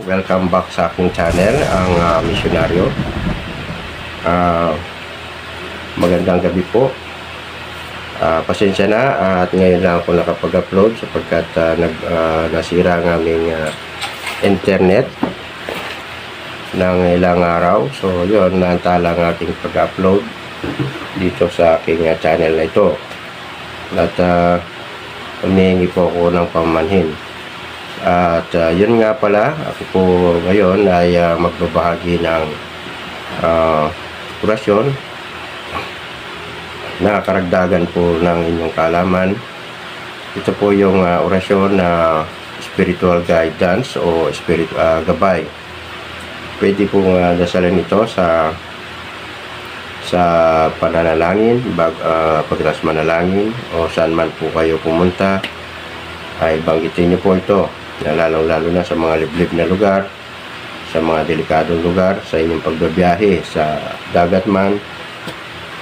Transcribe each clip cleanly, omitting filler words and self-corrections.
Welcome back sa aking channel, ang Misyonaryo. Magandang gabi po. Pasensya na at ngayon lang ako nakapag-upload sapagkat nasira ang aming internet ng ilang araw. So yun, naantala ang aking pag-upload dito sa aking channel na ito. At humihingi po ako ng pamanhin. At yun nga pala, ako po ngayon ay magbabahagi ng orasyon na karagdagan po ng inyong kaalaman. Ito po yung orasyon na spiritual guidance o gabay. Pwede po dasalin ito sa pananalangin, pagkatapos manalangin o saan man po kayo pumunta, ay banggitin niyo po ito, lalong-lalo na sa mga liblib na lugar, sa mga delikadong lugar, sa inyong pagbabiyahe sa dagat man,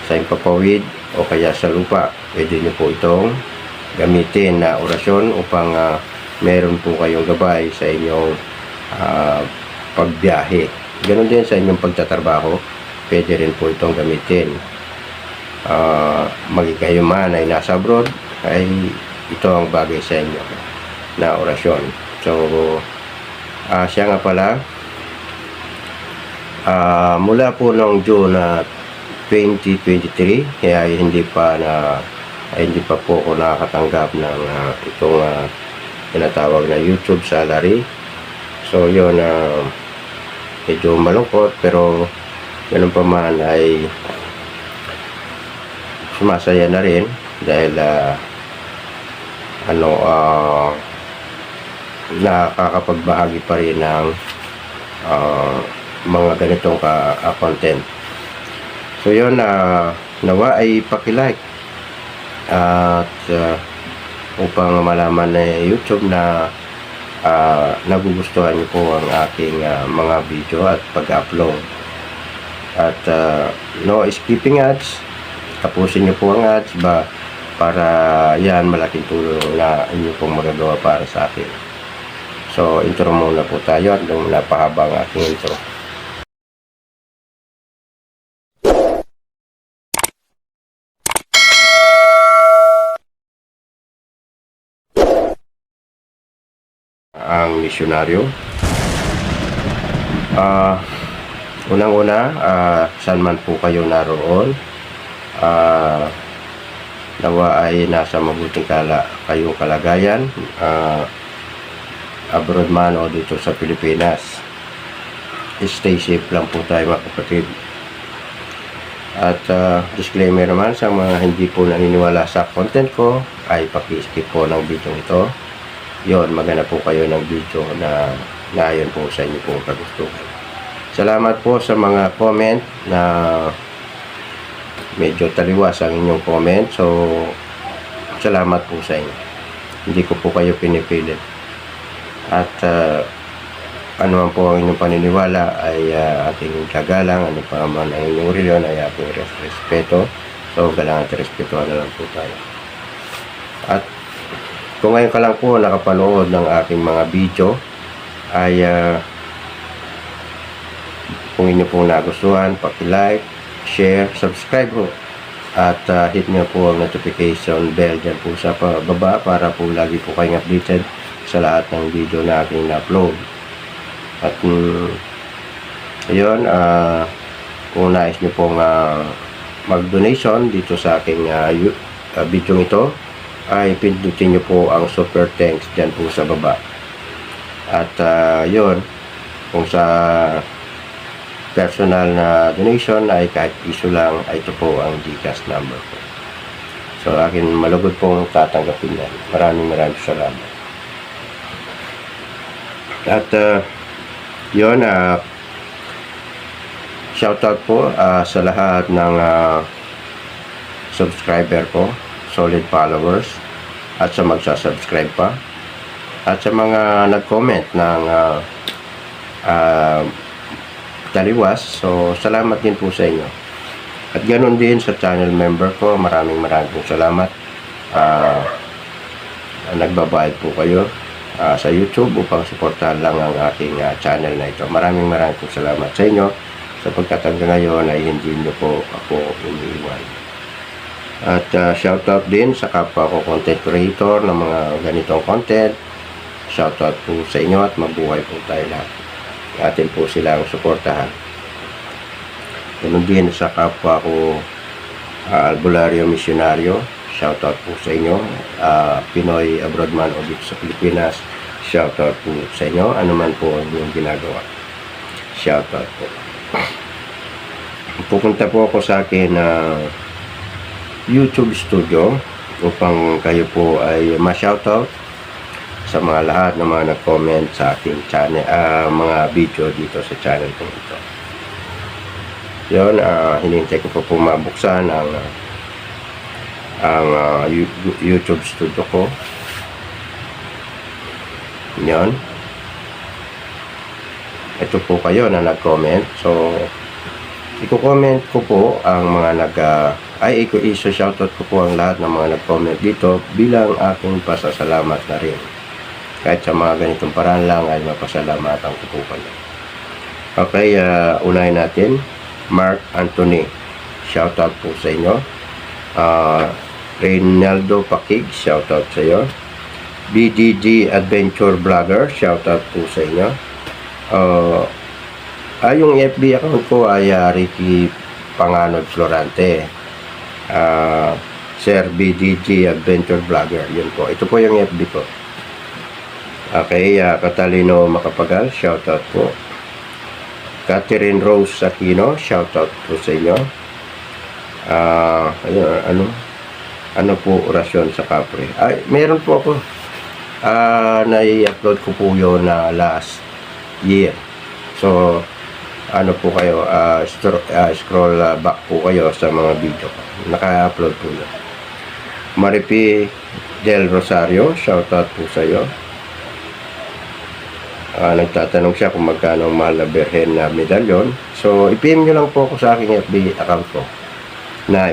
sa impapawid o kaya sa lupa. Pwede niyo po itong gamitin na orasyon upang meron po kayong gabay sa inyong pagbiyahe. Ganon din sa inyong pagtatrabaho, pwede rin po itong gamitin. Maging man ay nasa abroad, ay ito ang bagay sa inyo na orasyon. So siya nga pala, mula po noong June 2023, kaya hindi pa po ako nakakatanggap ng itong tinatawag na YouTube salary. So yun, medyo malungkot, pero ganun pa man ay sumasaya na rin dahil nakakapagbahagi pa rin ng mga ganitong content. So yun, nawa ay pakilike at upang malaman na YouTube na nagugustuhan niyo po ang aking mga video at pag-upload. At no skipping ads, tapusin niyo po ang ads para yan malaking tulong na inyo pong magagawa para sa akin. So intro muna po tayo at napahaba ang aking intro. Ang misyonaryo, unang-una, saan man po kayo naroon, nawa ay nasa mabuting kayong kalagayan, abroad man o dito sa Pilipinas. Stay safe lang po tayo mga kapatid. At disclaimer naman sa mga hindi po naniniwala sa content ko, ay paki-skip po ng video ito. Yon, maghanap po kayo ng video na ayon po sa inyo po kagustuhan. Salamat po sa mga comment na medyo taliwas ang inyong comment. So salamat po sa inyo, hindi ko po kayo pinipilit. At ano man po ang inyong paniniwala ay ating gagalang. Ano pa man ang inyong reliyon ay ating respeto. So galang at respetuhan na lang po tayo. At kung ngayon ka lang po nakapanood ng aking mga video, ay kung inyo pong nagustuhan, paki-like, share, subscribe po. At hit nyo po ang notification bell dyan po sa baba para po lagi po kayong updated sa lahat ng video na aking na-upload. At yun, kung nais nyo pong mag-donation dito sa aking video ito, ay pindutin nyo po ang super thanks dyan po sa baba. At yun, kung sa personal na donation ay kahit piso lang, ay ito po ang GCash number ko. So akin malugod pong tatanggapin yan. Maraming salamat. At yun, shoutout po sa lahat ng subscriber ko, solid followers, at sa magsasubscribe pa, at sa mga nag-comment ng taliwas. So salamat din po sa inyo. At ganoon din sa channel member ko, maraming salamat. Nagbabayad po kayo sa YouTube upang suportahan lang ang aking channel na ito. Maraming pong salamat sa inyo sapagkat hanggang ngayon ay hindi nyo po ako iniiwan. At shoutout din sa kapwa ko content creator ng mga ganitong content. Shoutout po sa inyo at mabuhay po tayo lahat. Atin po silang suportahan. Ganun din sa kapwa ko albularyo misyonaryo. Shoutout po sa inyo. Pinoy abroad man o dito sa Pilipinas. Shoutout po sa inyo. Ano man po ang inyong ginagawa. Shoutout po. Pupunta po ako sa akin YouTube studio upang kayo po ay ma-shoutout sa mga lahat ng mga nag-comment sa aking channel, mga video dito sa channel ko ito. Yun, hinihintay ko po mabuksan ang YouTube studio ko. Yun. Ito po kayo na nag-comment. So, i-comment ko po ang mga i-shoutout ko po ang lahat ng mga nag-comment dito bilang aking pasasalamat na rin. Kahit sa mga ganitong paraan lang ay mapasalamatan ko po kayo. Okay, unahin natin. Mark Anthony, shoutout po sa inyo. Reynaldo Pakig, shoutout sa iyo. BDG Adventure Vlogger, shoutout po sa inyo. Yung FB account ko ay Ricky Panganod Florante. Sir BDG Adventure Vlogger, yun po. Ito po yung FB ko. Okay, Catalino Macapagal, shoutout po. Catherine Rose Aquino, shoutout po sa inyo. Ano po orasyon sa kapre? Meron po ako. Nai-upload ko po yun na last year. So, ano po kayo, scroll back po kayo sa mga video. Naka-upload po yun. Maripi Del Rosario, shoutout po sa iyo. Nagtatanong siya kung magkano ang mahal na berhen na medalyon. So, i-PM nyo lang po ako sa aking FB account ko na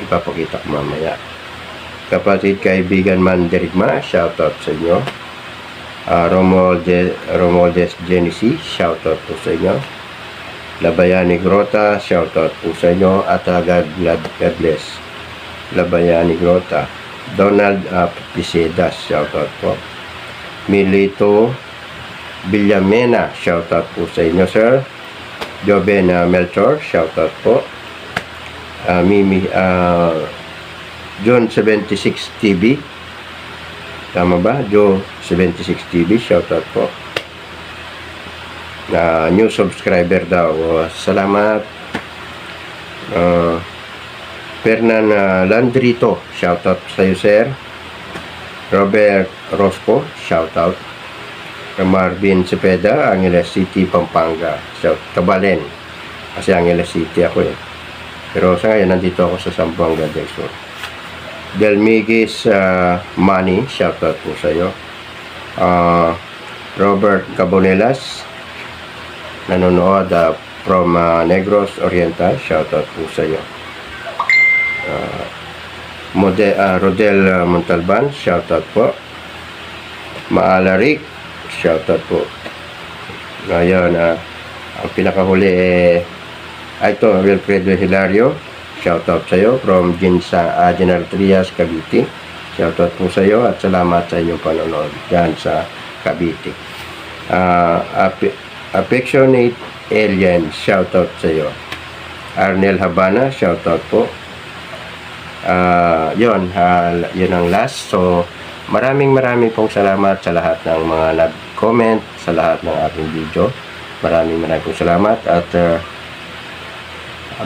ipapakita ko mamaya. Kapatid kaibigan Mandirigma, shoutout sa inyo. Romualdez Genesis, shoutout po sa inyo. Labayani Grota, shoutout po sa inyo. At God bless. Labayani Grota. Donald Pisedas, shoutout po. Milito Villamena, shoutout po sa inyo, sir. Joben Melchor, shoutout po. John 76 TV, tama ba? Joe 76 TV, shoutout po. New subscriber daw, salamat. Fernan Landrito, shoutout sa iyo, sir. Robert Rosco, shoutout. Marvin Cepeda, Angeles City, Pampanga. So, Kabalen. Kasi Angeles City ako eh. Pero sa ngayon, nandito ako sa Zamboanga del Sur. Delmigis Manny, shoutout po sa iyo. Robert Cabonelas, nanonood from Negros Oriental, shoutout po sa iyo. Rodel Montalban, shoutout po. Maalarik, shoutout po. Ngayon, ang pinakahuli ito, Wilfredo Hilario, shoutout sa iyo from General Trias, Cavite. Shoutout po sa iyo at salamat sa inyong panonood dyan sa Cavite. Affectionate Alien, shoutout sa iyo. Arnel Habana, shoutout po. Yun ang last. So, maraming pong salamat sa lahat ng mga nag-comment sa lahat ng ating video. Maraming pong salamat at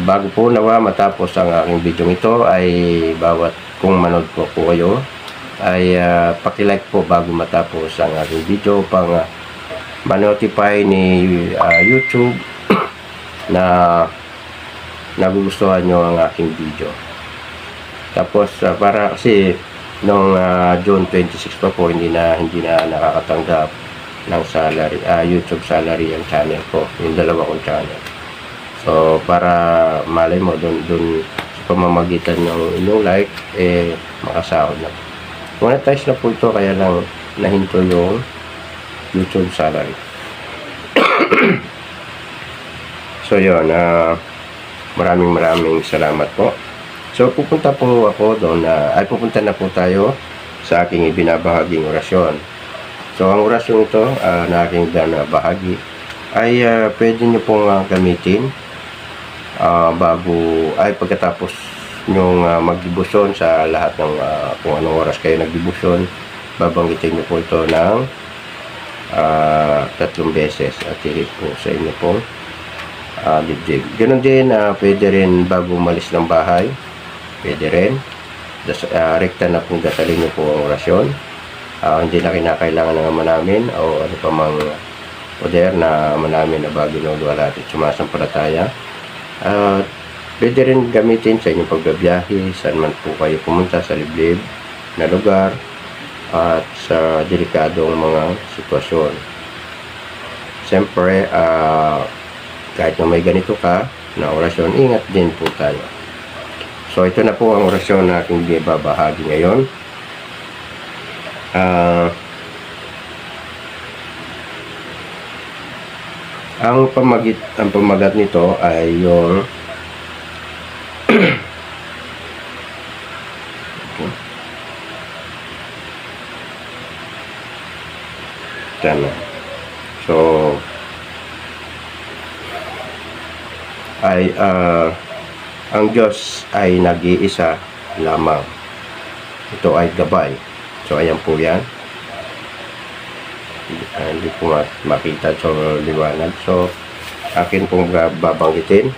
bago po nawa matapos ang aking video ito ay bawat kung manood po kayo ay paki-like po bago matapos ang aking video pang ma-notify ni YouTube na nagugustuhan nyo ang aking video. Tapos para kasi noong June 26 pa po hindi na nakakatanggap ng salary, YouTube salary ang channel ko, yung dalawa kong channel. So para malay mo dun sa pamamagitan ng inyong like makasahod na. Monetize na po ito kaya lang nahinto yung YouTube salary. So yun, maraming salamat po. So pupunta po ako doon, pupunta na po tayo sa aking ibinabahaging orasyon. So ang orasyon ito na aking binabahagi ay pwede nyo pong gamitin pagkatapos nyong magdibusyon sa lahat ng kung anong oras kayo nagdibusyon, babanggitin nyo po ito ng 3 beses at ihip po sa inyo pong dibdib. Ganon din, pwede rin bago umalis ng bahay, pwede rin rekta na pong dasalin nyo po ang orasyon. Hindi na kinakailangan ng ama namin o ano pa mang poder na ama namin na bago nagwala at sumasampalataya. Pwede rin gamitin sa inyong pagbabiyahe, saan man po kayo pumunta sa liblib na lugar at sa delikadong mga sitwasyon. Siyempre, kahit na may ganito ka na orasyon, ingat din po tayo. So ito na po ang orasyon na aking ibabahagi ngayon. Ang pamagat nito ay yung tama. So ang Diyos ay nag-iisa lamang. Ito ay gabay. So ayan po yan. Hindi po makita so liwanag. So akin pong babanggitin.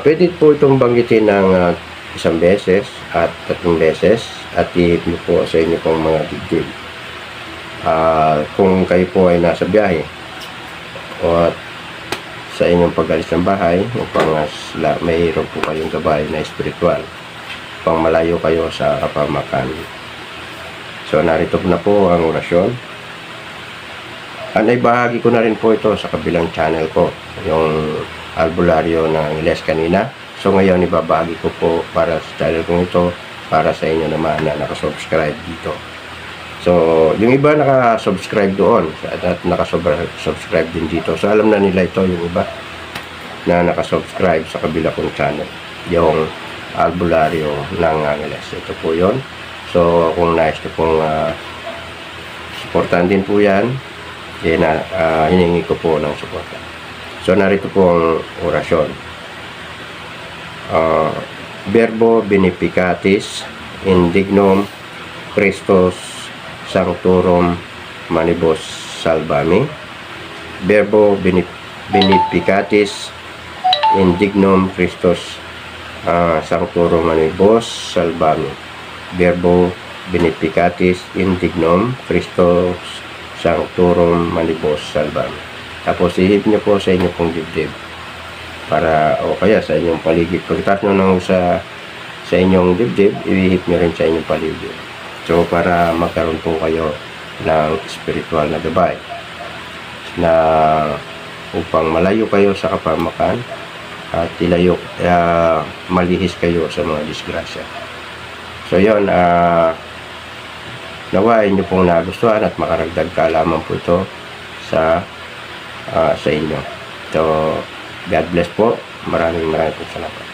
Pwede po itong banggitin ng 1 beses at 3 beses at ihip niyo po sa inyo pong mga dibdib. Kung kayo po ay nasa biyahe o sa inyong pag-alis ng bahay upang mayroon po kayong gabay na espiritual upang malayo kayo sa kapamakan. So narito na po ang orasyon. Naibahagi ko na rin po ito sa kabilang channel ko, yung albularyo ng Iles kanina. So ngayon ibabahagi ko po para sa channel ko ito, para sa inyo naman na nakasubscribe dito. So yung iba nakasubscribe doon at nakasubscribe din dito. So alam na nila ito yung iba na nakasubscribe sa kabila kong channel, yung albularyo ng Angeles. Ito po yon. So kung nais nyo pong supportan din po yan, hiningi ko po ng suporta. So narito po ang orasyon. Verbo beneficatis indignum Christus sanctorum manibus salvami. Verbo beneficatis indignum Christus sanctorum manibus salvami. Verbo beneficatis indignum Christus sanctorum manibus salvami. Tapos ihip nyo po sa inyo pong dibdib para o kaya sa inyong paligid. Pagkatapos nyo sa inyong dibdib, ihip nyo rin sa inyong paligid. So para magkaroon po kayo ng spiritual na gabay na upang malayo kayo sa kapamakan at malihis kayo sa mga disgrasya. So yun, nawain nyo pong nagustuhan at makaragdag kaalaman po ito sa inyo. So God bless po. Maraming po salamat.